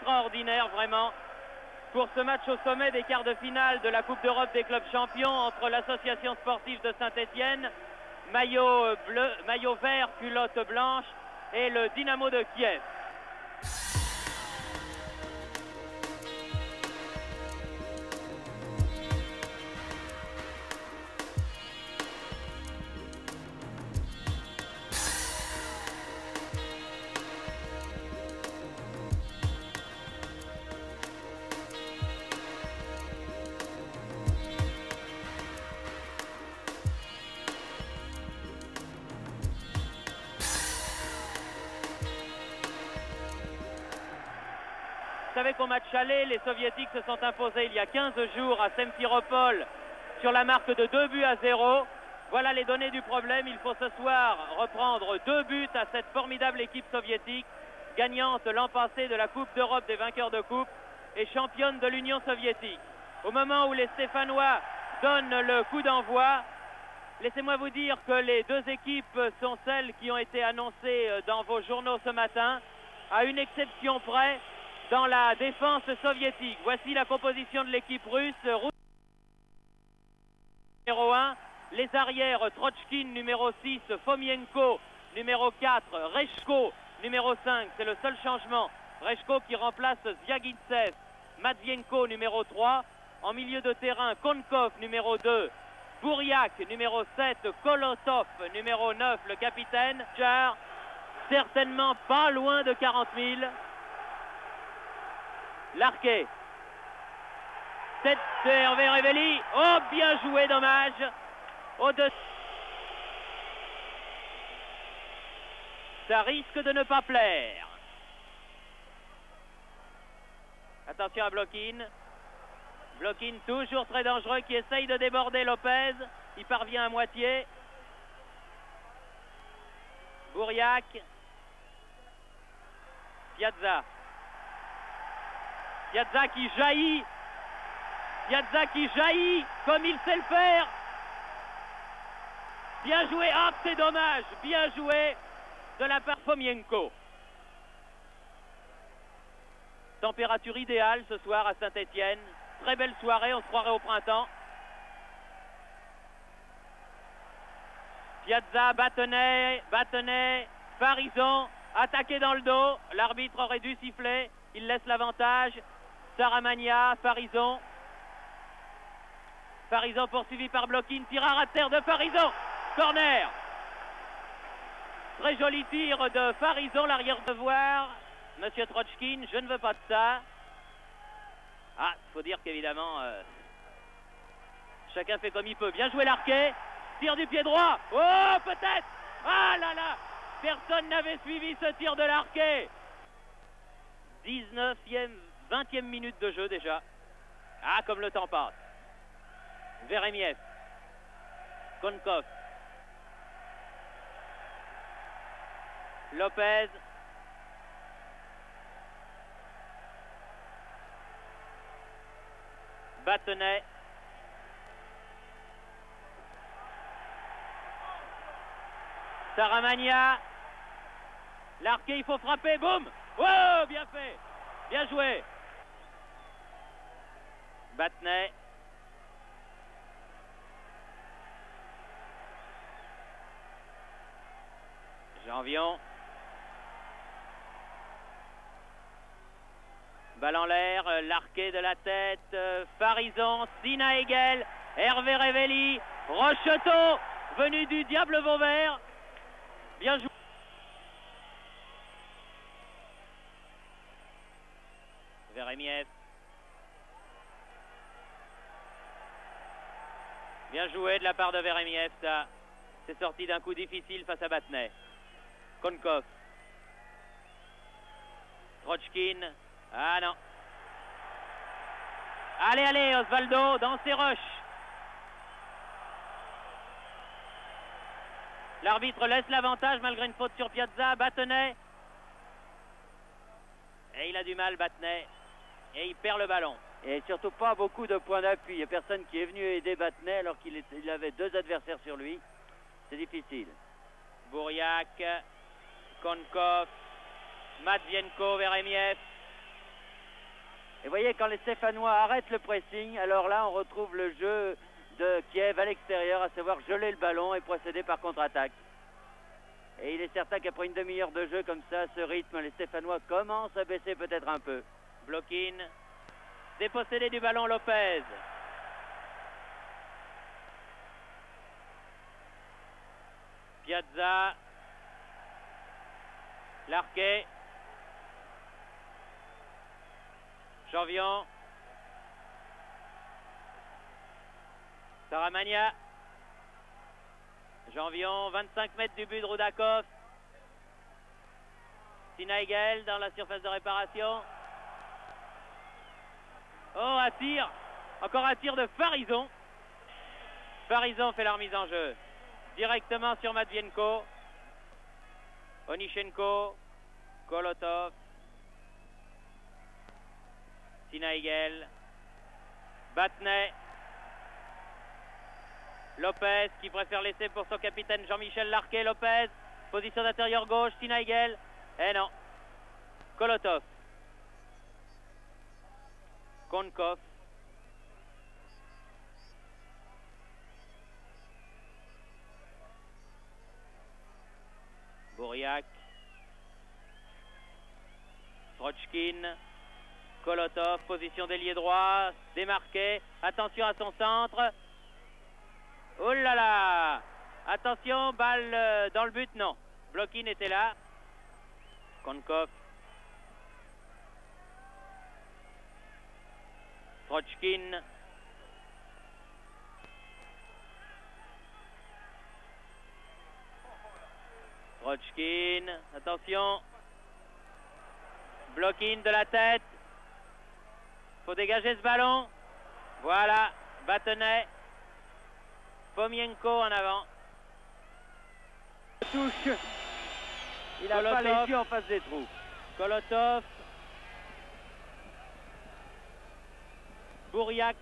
extraordinaire vraiment pour ce match au sommet des quarts de finale de la Coupe d'Europe des clubs champions entre l'association sportive de Saint-Étienne, maillot bleu, maillot vert, culotte blanche, et le Dynamo de Kiev. Vous savez qu'au match aller, les Soviétiques se sont imposés il y a 15 jours à Simferopol sur la marque de 2-0. Voilà les données du problème. Il faut ce soir reprendre 2 buts à cette formidable équipe soviétique, gagnante l'an passé de la Coupe d'Europe des vainqueurs de coupe et championne de l'Union soviétique. Au moment où les Stéphanois donnent le coup d'envoi, laissez-moi vous dire que les 2 équipes sont celles qui ont été annoncées dans vos journaux ce matin, à une exception près, dans la défense soviétique. Voici la composition de l'équipe russe. Numéro 1, les arrières Trochkin numéro 6, Fomienko numéro 4, Reshko numéro 5, c'est le seul changement. Reshko qui remplace Zviagintsev, Matvienko numéro 3, en milieu de terrain Konkov numéro 2, Bouriak numéro 7, Kolotov numéro 9, le capitaine. Certainement pas loin de 40 000. Larquet. Tête de Hervé Révelli. Oh, bien joué, dommage. Au-dessus. Ça risque de ne pas plaire. Attention à Blokin. Blokin toujours très dangereux qui essaye de déborder Lopez. Il parvient à moitié. Bouriak. Piazza. Piazza qui jaillit. Piazza qui jaillit comme il sait le faire. Bien joué. Ah, c'est dommage. Bien joué de la part Fomienko. Température idéale ce soir à Saint-Étienne. Très belle soirée, on se croirait au printemps. Piazza, Battenet, Farison, attaqué dans le dos. L'arbitre aurait dû siffler. Il laisse l'avantage. Saramagna, Farison. Farison poursuivi par Blokin. Tir à terre de Farison. Corner. Très joli tir de Farison, l'arrière de voir. Monsieur Trochkin, je ne veux pas de ça. Ah, il faut dire qu'évidemment, chacun fait comme il peut. Bien joué Larquet. Tir du pied droit. Oh, peut-être. Ah là là. Personne n'avait suivi ce tir de Larquet. 19e, 20e minute de jeu déjà. Ah, comme le temps passe. Veremiev. Konkov. Lopez. Battenet. Saramagna. Larquet, il faut frapper. Boum. Oh, bien fait. Bien joué. Battenet. Janvion. Balle en l'air, Larquet de la tête, Farison, Sina Hegel, Hervé Révelli, Rocheteau, venu du Diable Vauvert. Bien joué. Veremiev. Bien joué de la part de Veremiev, ça. C'est sorti d'un coup difficile face à Battenet. Konkov. Trochkin. Ah non. Allez, allez, Osvaldo, dans ses rushs. L'arbitre laisse l'avantage malgré une faute sur Piazza. Battenet. Et il a du mal, Battenet. Et il perd le ballon. Et surtout pas beaucoup de points d'appui. Il n'y a personne qui est venu aider Battenet alors qu'il avait 2 adversaires sur lui. C'est difficile. Bouriak, Konkov, Matvienko, Veremiev. voyez, quand les Stéphanois arrêtent le pressing, alors là, on retrouve le jeu de Kiev à l'extérieur, à savoir geler le ballon et procéder par contre-attaque. Et il est certain qu'après une demi-heure de jeu comme ça, ce rythme, les Stéphanois commencent à baisser peut-être un peu. Blokin, dépossédé du ballon Lopez. Piazza, Larquet, Janvion, Saramagna, Janvion, 25 mètres du but de Roudakov. Sinaigel dans la surface de réparation. Oh, un tir, encore un tir de Farison. Farison fait la remise en jeu. Directement sur Matvienko. Onichenko, Kolotov, Sinaigel, Batnet, Lopez qui préfère laisser pour son capitaine Jean-Michel Larquet. Lopez, position d'intérieur gauche, Sinaigel, eh non, Kolotov, Konkov, Bouriac, Srochkin, Kolotov, position d'ailier droit, démarqué, attention à son centre. Oh là là, attention, balle dans le but, non. Blokin était là. Konkov, Srochkin, Srochkin, attention, Blokin de la tête, faut dégager ce ballon, voilà, Battenet, Fomienko en avant. Touche, il a pas les yeux en face des trous. Kolotov, Bouriac,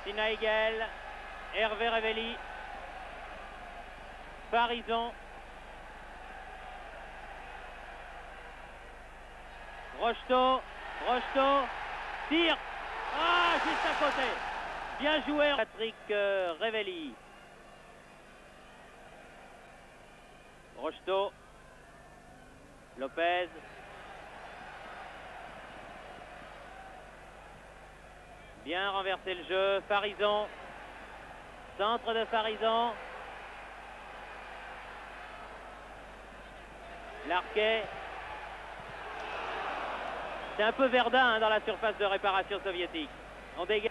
Sinaigel, Hervé Révelli, Farison, Rocheteau, tire, ah, juste à côté, bien joué Patrick Révelli. Rocheteau, Lopez, bien renversé le jeu, Farison, centre de Farison, Larquet, c'est un peu Verdun hein, dans la surface de réparation soviétique. On dégage.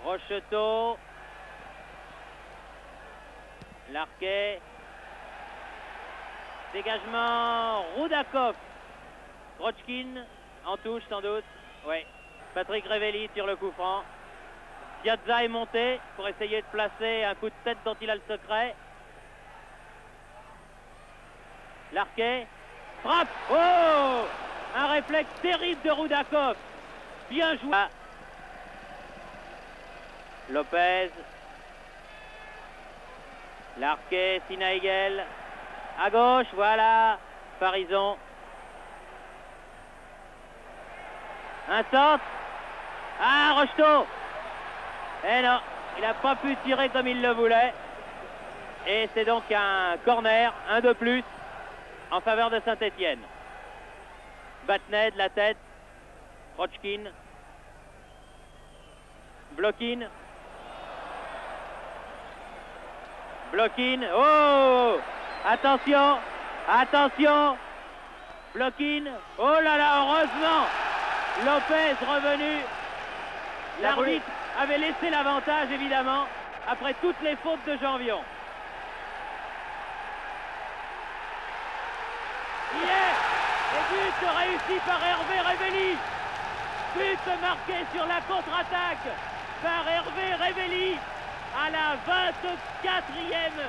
Rocheteau, Larquet, dégagement, Roudakov, Srochkin, en touche sans doute, oui. Patrick Révelli sur le coup franc. Piazza est monté pour essayer de placer un coup de tête dont il a le secret. Larquet, frappe, oh, un réflexe terrible de Roudakov, bien joué. Lopez, Larquet, Sinaigel, à gauche, voilà, Farison. Un centre, ah, Rocheteau, eh non, il n'a pas pu tirer comme il le voulait. Et c'est donc un corner, un de plus, en faveur de Saint-Étienne. Batnet de la tête, Srochkin, Blokin, oh, attention, Blokin, oh là là, heureusement, Lopez revenu, l'arbitre avait laissé l'avantage évidemment, après toutes les fautes de Janvion. Et but réussi par Hervé Révelli. But marqué sur la contre-attaque par Hervé Révelli à la 24e,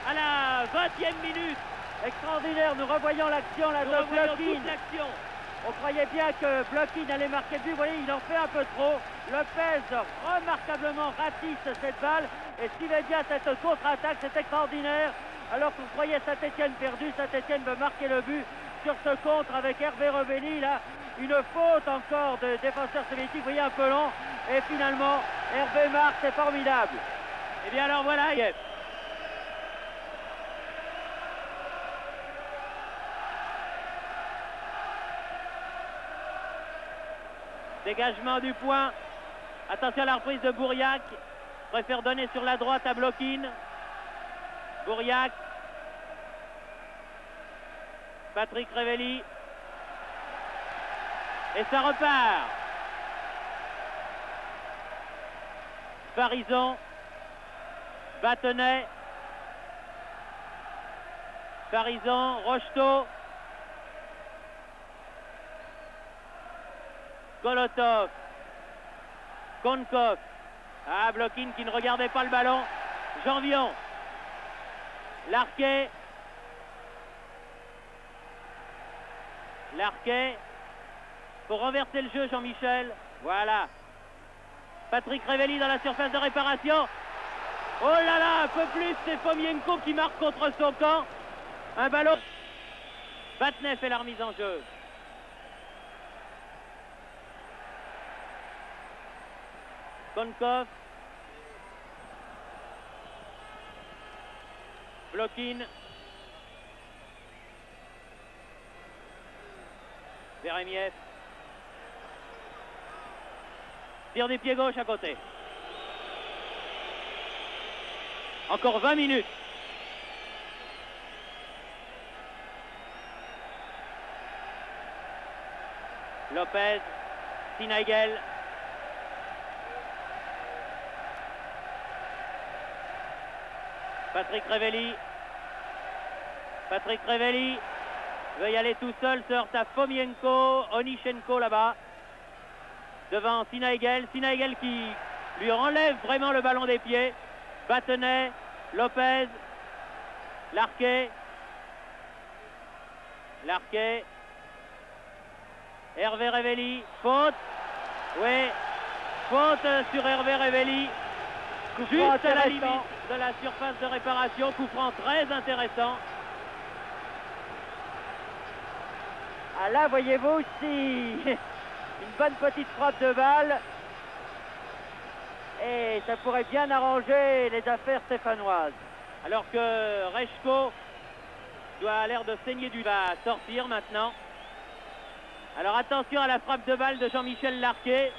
à la 20e minute. Extraordinaire, nous revoyons l'action là de Blokin. On croyait bien que Blokin allait marquer le but, vous voyez, il en fait un peu trop. Lopez remarquablement ratisse cette balle Et s'il est bien cette contre-attaque, c'est extraordinaire. Alors qu'on croyait Saint-Etienne perdu, Saint-Etienne veut marquer le but sur ce contre avec Hervé Revelli. Là, une faute encore de défenseur soviétique, vous voyez un peu long. Et finalement, Hervé marque, c'est formidable. Et bien alors voilà, dégagement du point. Attention à la reprise de Bouriac. Préfère donner sur la droite à Blokin. Bouriac. Patrick Revelli. Et ça repart. Farison. Battenay. Farison. Rocheteau. Kolotov. Konkov. Ah, Blokin qui ne regardait pas le ballon. Janvion. Larquet. Larquet. Pour renverser le jeu, Jean-Michel. Voilà. Patrick Revelli dans la surface de réparation. Oh là là, un peu plus, c'est Fomienko qui marque contre son camp. Un ballon. Battenay fait la remise en jeu. Konkov. Blokin. Veremiev. Tire du pied gauche à côté. Encore 20 minutes. Lopez. Sinaigel. Patrick Revelli. Patrick Revelli veut y aller tout seul, se heurte à Fomienko, Onichenko là-bas. Devant Sinaigel. Sinaigel qui lui enlève vraiment le ballon des pieds. Battenay, Lopez, Larquet. Larquet. Hervé Revelli. Faute. Oui. Faute sur Hervé Revelli. Juste à la limite de la surface de réparation. Coup franc très intéressant. Ah là, voyez-vous, si une bonne petite frappe de balle. Et ça pourrait bien arranger les affaires stéphanoises. Alors que Rechko doit l'air de saigner du va sortir maintenant. Alors attention à la frappe de balle de Jean-Michel Larquet.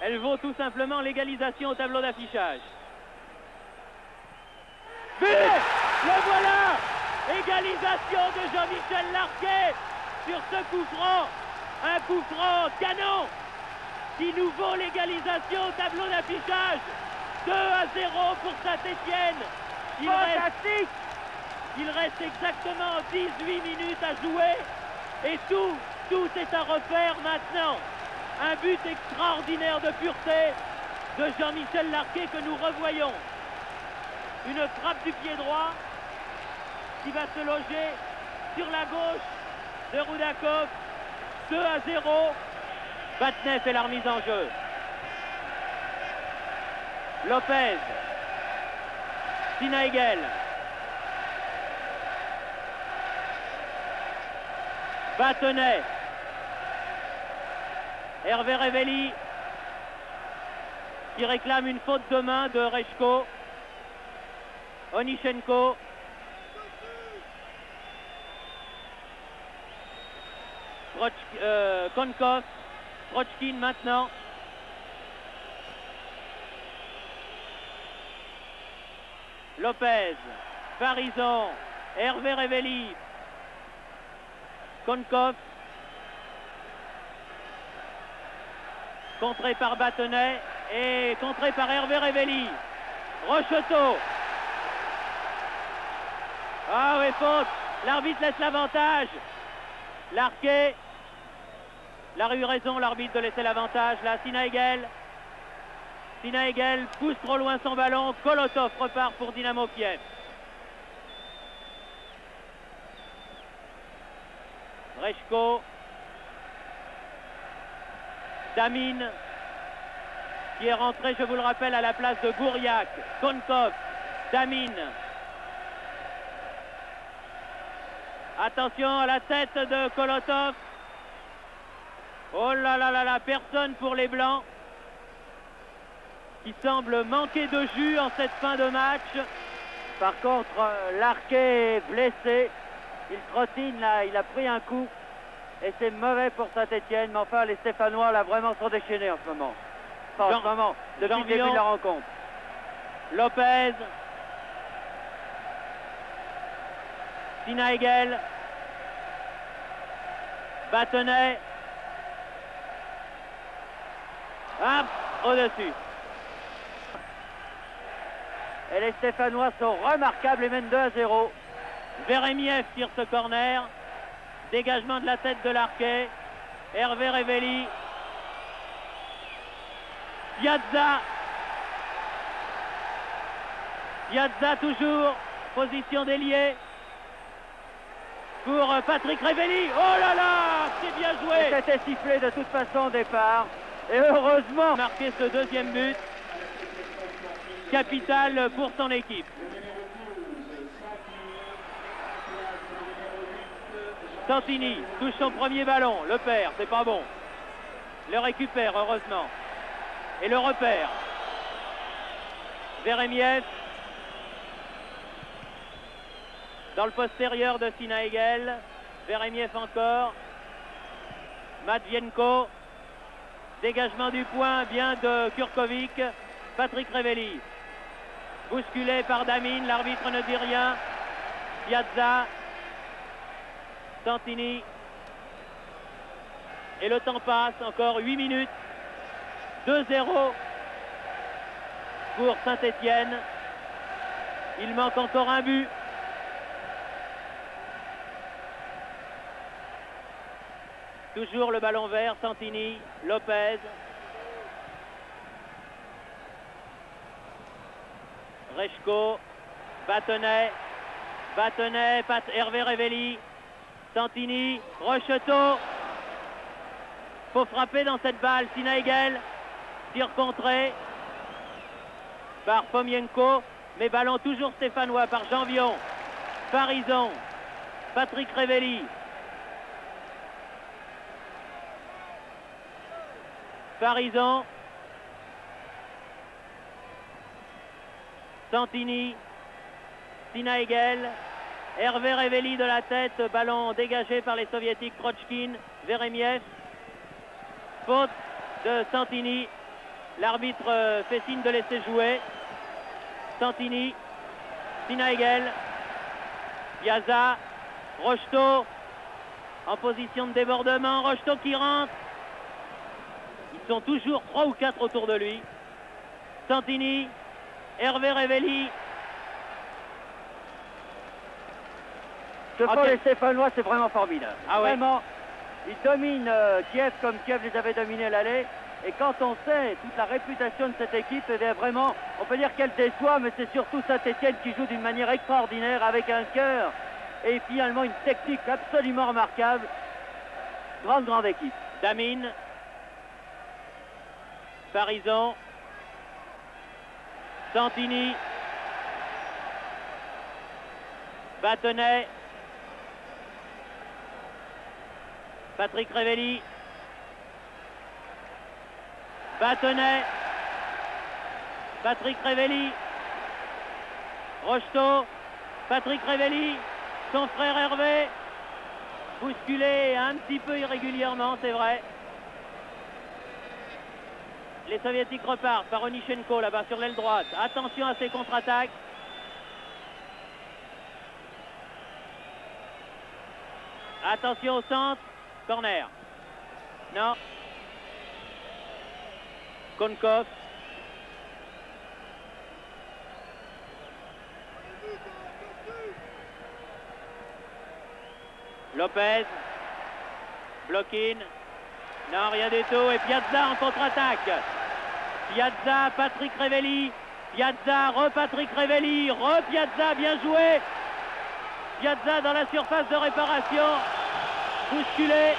Elle vaut tout simplement l'égalisation au tableau d'affichage. But! Le voilà! Égalisation de Jean-Michel Larquet sur ce coup franc. Un coup franc canon qui nous vaut l'égalisation au tableau d'affichage. 2-0 pour Saint-Etienne. Fantastique! Il reste exactement 18 minutes à jouer. Et tout est à refaire maintenant. Un but extraordinaire de pureté de Jean-Michel Larquet que nous revoyons. Une frappe du pied droit qui va se loger sur la gauche de Roudakov. 2-0. Battenay fait la remise en jeu. Lopez. Sinaigel. Battenay. Hervé Revelli qui réclame une faute de main de Rechko. Onichenko. Konkov. Trochkin maintenant. Lopez. Farison. Hervé Revelli. Konkov. Contré par Battenay et contré par Hervé Revelli. Rocheteau. Ah oui, faute. L'arbitre laisse l'avantage. Larquet. Il a eu raison, l'arbitre, de laisser l'avantage. Là, Sinaigel. Sinaigel pousse trop loin son ballon. Kolotov repart pour Dynamo Kiev. Rechko. Damine. qui est rentré, je vous le rappelle, à la place de Gouriac, Konkov, Damine. Attention à la tête de Kolotov. Oh là là là là, personne pour les Blancs, qui semblent manquer de jus en cette fin de match. Par contre, Larquet est blessé. Il trottine là, il a pris un coup. Et c'est mauvais pour Saint-Etienne. Mais enfin, les Stéphanois là vraiment sont déchaînés en ce moment. Enfin, en ce moment, depuis le début de la rencontre. Lopez. Sinaegel. Battenay. Hop, au-dessus. Et les Stéphanois sont remarquables et mènent 2-0. Veremiev tire ce corner. Dégagement de la tête de Larquet. Hervé Révelli. Piazza. Piazza toujours. Position d'ailier. Pour Patrick Révelli. Oh là là, c'est bien joué. C'était sifflé de toute façon au départ. Et heureusement. Marqué ce deuxième but. Capital pour son équipe. Santini touche son premier ballon, le perd, c'est pas bon. Le récupère heureusement. Et le repère. Veremiev. Dans le postérieur de Sinaegel. Veremiev encore. Matvienko. Dégagement du point, bien de Kurkovic. Patrick Révelli. Bousculé par Damine, l'arbitre ne dit rien. Piazza. Santini. Et le temps passe, encore 8 minutes. 2-0 pour Saint-Etienne. Il manque encore un but. Toujours le ballon vert, Santini, Lopez. Rechko, Battenay, Hervé Révelli, Santini, Rocheteau. Faut frapper dans cette balle, Sinaegel, tir contré par Fomienko, mais ballon toujours stéphanois par Janvion, Farison, Patrick Révelli. Farison, Santini, Sinaegel, Hervé Révelli de la tête, ballon dégagé par les soviétiques, Krochkin, Veremiev, faute de Santini, l'arbitre fait signe de laisser jouer. Santini, Sinaegel, Piazza, Rocheteau, en position de débordement, Rocheteau qui rentre. Ils sont toujours 3 ou 4 autour de lui. Santini, Hervé Révelli. Ce que font les Stéphanois, c'est vraiment formidable. Ah ouais. Vraiment, ils dominent Kiev comme Kiev les avait dominés à l'aller. Et quand on sait toute la réputation de cette équipe, eh bien vraiment, on peut dire qu'elle déçoit, mais c'est surtout Saint-Etienne qui joue d'une manière extraordinaire, avec un cœur et finalement une technique absolument remarquable. Grande équipe. Damine. Farison. Santini. Battenay. Patrick Révelli. Battenay. Patrick Révelli. Rocheteau. Patrick Révelli. Son frère Hervé. Bousculé un petit peu irrégulièrement, c'est vrai. Les soviétiques repartent par Onichenko là-bas sur l'aile droite. Attention à ces contre-attaques. Attention au centre. Corner. Non. Konkov. Lopez. Blokin. Non, rien du tout. Et Piazza en contre-attaque. Piazza, Patrick Révelli. Piazza, re-Patrick Révelli. Re-Piazza, bien joué. Piazza dans la surface de réparation. Bousculé.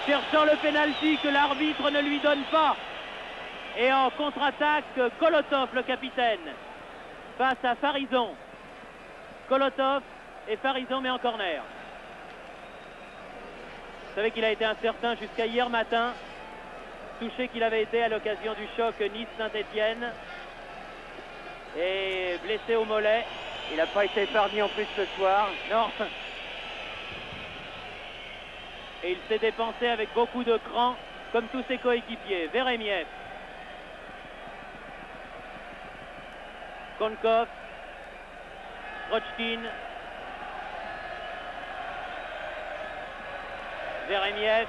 Cherchant le pénalty que l'arbitre ne lui donne pas. Et en contre-attaque, Kolotov, le capitaine, face à Farison. Kolotov et Farison met en corner. Vous savez qu'il a été incertain jusqu'à hier matin, touché qu'il avait été à l'occasion du choc Nice-Saint-Étienne et blessé au mollet. Il n'a pas été épargné en plus ce soir. Non. Et il s'est dépensé avec beaucoup de cran, comme tous ses coéquipiers. Veremiev. Konkov. Srochkin. Veremiev.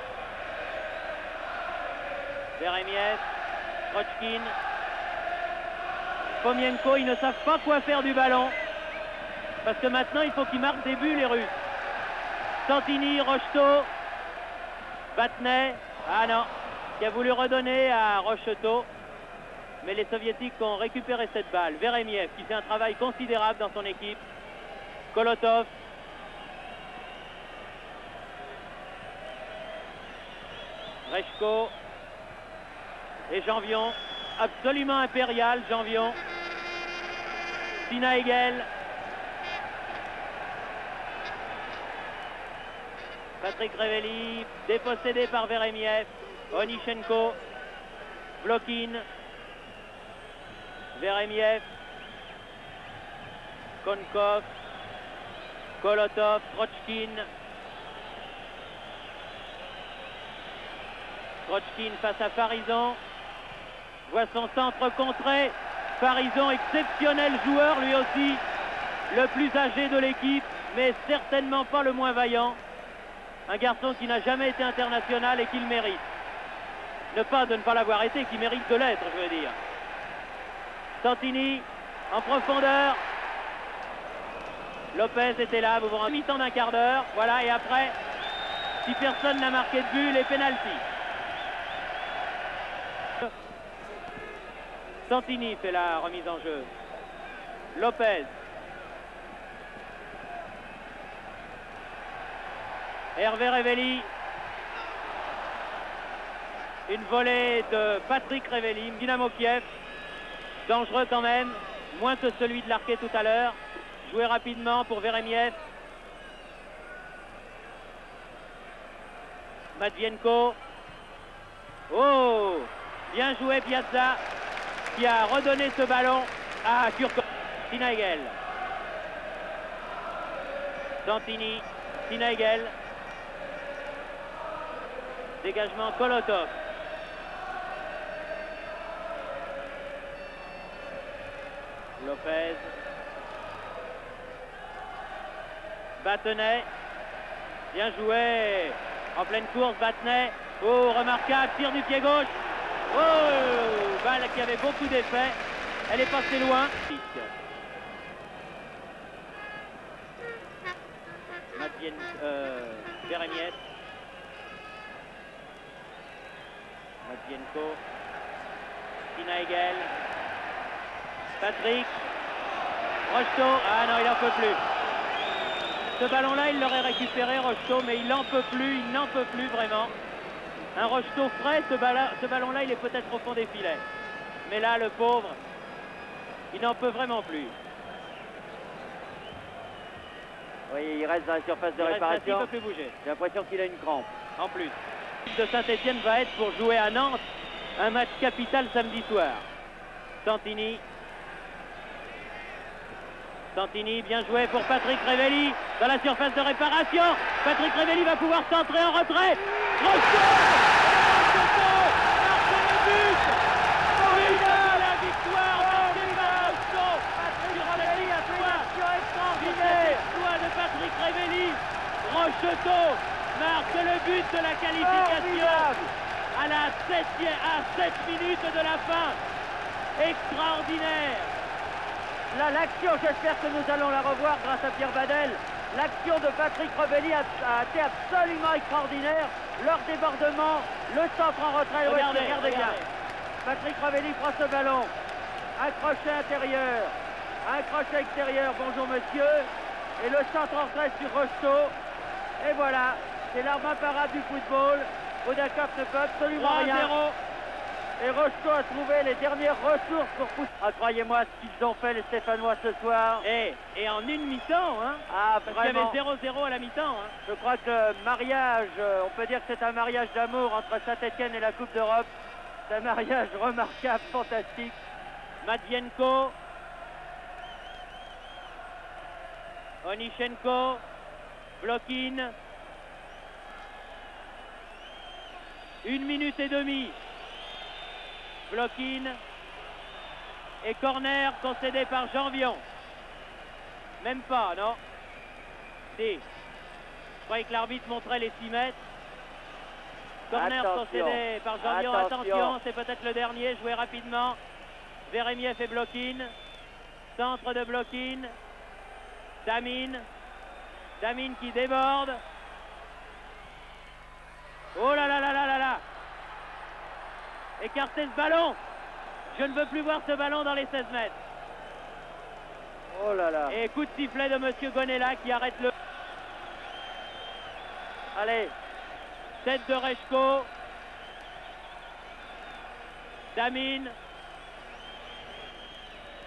Veremiev. Srochkin. Fomienko, ils ne savent pas quoi faire du ballon. Parce que maintenant, il faut qu'ils marquent des buts, les Russes. Santini, Rocheteau. Batnet. Ah non, qui a voulu redonner à Rocheteau. Mais les Soviétiques ont récupéré cette balle. Veremiev, qui fait un travail considérable dans son équipe. Kolotov. Rechko. Et Janvion. Absolument impérial, Janvion. Sinaegel. Patrick Révelli, dépossédé par Veremiev. Onichenko. Blokin. Veremiev. Konkov. Kolotov. Srochkin. Srochkin face à Farison. Voit son centre contré. Farison, exceptionnel joueur, lui aussi. Le plus âgé de l'équipe, mais certainement pas le moins vaillant. Un garçon qui n'a jamais été international et qui le mérite. Pas de ne pas l'avoir été, qui mérite de l'être, je veux dire. Santini, en profondeur. Lopez était là, vous vous rendez mi-temps d'un quart d'heure. Voilà, et après, si personne n'a marqué de but, les pénaltys. Santini fait la remise en jeu. Lopez. Hervé Révelli. Une volée de Patrick Révelli, Dynamo Kiev. Dangereux quand même, moins que celui de l'Arquet tout à l'heure. Joué rapidement pour Veremiev. Matvienko. Oh, bien joué Piazza, qui a redonné ce ballon à Kurkov. Sinaegel. Santini. Sinaegel. Dégagement Kolotov. Lopez. Battenet. Bien joué. En pleine course, Battenet. Oh, remarquable, tir du pied gauche. Oh, balle qui avait beaucoup d'effet. Elle est passée loin. Veremiev. Matvienko. Sinaegel. Patrick. Rocheteau. Ah non, il n'en peut plus. Ce ballon-là, il l'aurait récupéré, Rocheteau, mais il n'en peut plus, il n'en peut plus vraiment. Un Rocheteau frais, ce ballon-là, il est peut-être au fond des filets. Mais là, le pauvre, il n'en peut vraiment plus. Oui, il reste dans la surface de réparation. Il ne peut plus bouger. J'ai l'impression qu'il a une crampe. En plus. De Saint-Étienne va être pour jouer à Nantes un match capital samedi soir. Santini. Santini, bien joué pour Patrick Révelli dans la surface de réparation. Patrick Révelli va pouvoir centrer en retrait. Rocheteau marque le but. Formidable la victoire de Rocheteau. Patrick Révelli a fait une action extraordinaire. De Patrick Révelli. Rocheteau marque le but de la qualification à 7 minutes de la fin. Extraordinaire. Là, l'action, j'espère que nous allons la revoir grâce à Pierre Badel. L'action de Patrick Révelli a été absolument extraordinaire. Leur débordement, le centre en retrait. Regardez bien. Patrick Révelli prend ce ballon. Un crochet intérieur, un crochet extérieur. Bonjour monsieur. Et le centre en retrait sur Rocheteau. Et voilà, c'est l'arme imparable du football. Bodakov ne peut absolument rien. Et Rocheteau a trouvé les dernières ressources pour pousser. Ah, croyez-moi ce qu'ils ont fait les Stéphanois ce soir. Et en une mi-temps, hein. Ah, Parce qu'il y vraiment. avait 0-0 à la mi-temps. Hein. Je crois que le mariage, on peut dire que c'est un mariage d'amour entre Saint-Etienne et la Coupe d'Europe. C'est un mariage remarquable, fantastique. Madienko. Onichenko. Blokin. 1 minute et demie. Blokin. Et corner concédé par Janvion. Même pas, non? Si. Je croyais que l'arbitre montrait les 6 mètres. Corner concédé par Janvion. Attention, c'est peut-être le dernier. Joué rapidement. Veremiev et Blokin. Centre de Blokin. Damine. Damine qui déborde. Oh là là là là là là. Écartez ce ballon. Je ne veux plus voir ce ballon dans les 16 mètres. Oh là là. Et coup de sifflet de Monsieur Gonella qui arrête le... Allez. Tête de Rechko. Damine.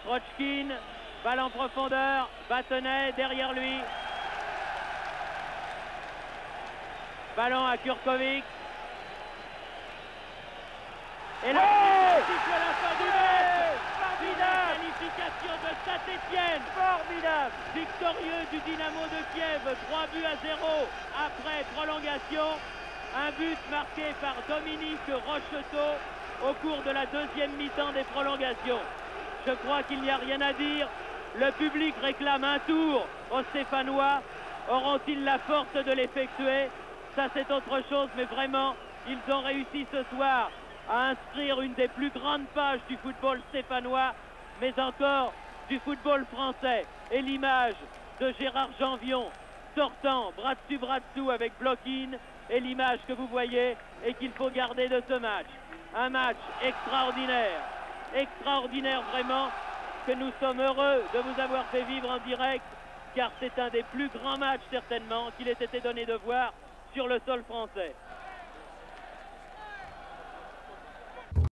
Trochkin. Balle en profondeur. Bâtonnet derrière lui. Ballon à Kurkovic. Et là, siffle la fin du match. Formidable. Qualification de Saint-Etienne. Formidable. Victorieux du Dynamo de Kiev. 3-0 après prolongation. Un but marqué par Dominique Rocheteau au cours de la deuxième mi-temps des prolongations. Je crois qu'il n'y a rien à dire. Le public réclame un tour aux Stéphanois. Auront-ils la force de l'effectuer? Ça, c'est autre chose, mais vraiment, ils ont réussi ce soir à inscrire une des plus grandes pages du football stéphanois, mais encore du football français. Et l'image de Gérard Janvion sortant bras dessous avec Blokin, et l'image que vous voyez et qu'il faut garder de ce match. Un match extraordinaire, extraordinaire vraiment, que nous sommes heureux de vous avoir fait vivre en direct, car c'est un des plus grands matchs certainement qu'il ait été donné de voir sur le sol français.